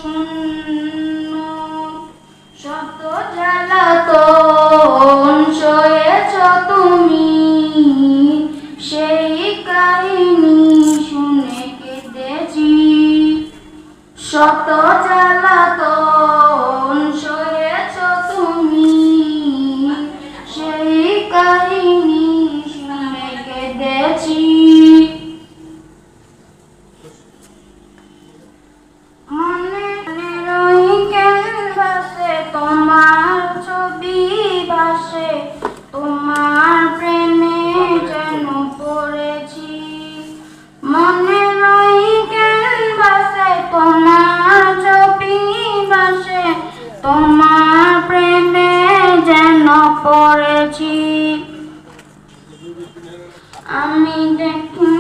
শূন্য। শত জ্বালাতন সয়েছ তুমি, সেই কাহিনী শুনে কেঁদেছি। শত জ্বালাতন সয়েছ তুমি, সেই কাহিনী শুনে কেঁদেছি। মনের ওই ক্যানভাসে তোমার ছবি ভাসে, তোমার প্রেমে যেন পড়েছি। মনের ওই ক্যানভাসে তোমার ছবি ভাসে, তোমার প্রেমে যেন পড়েছি। আমি দেখি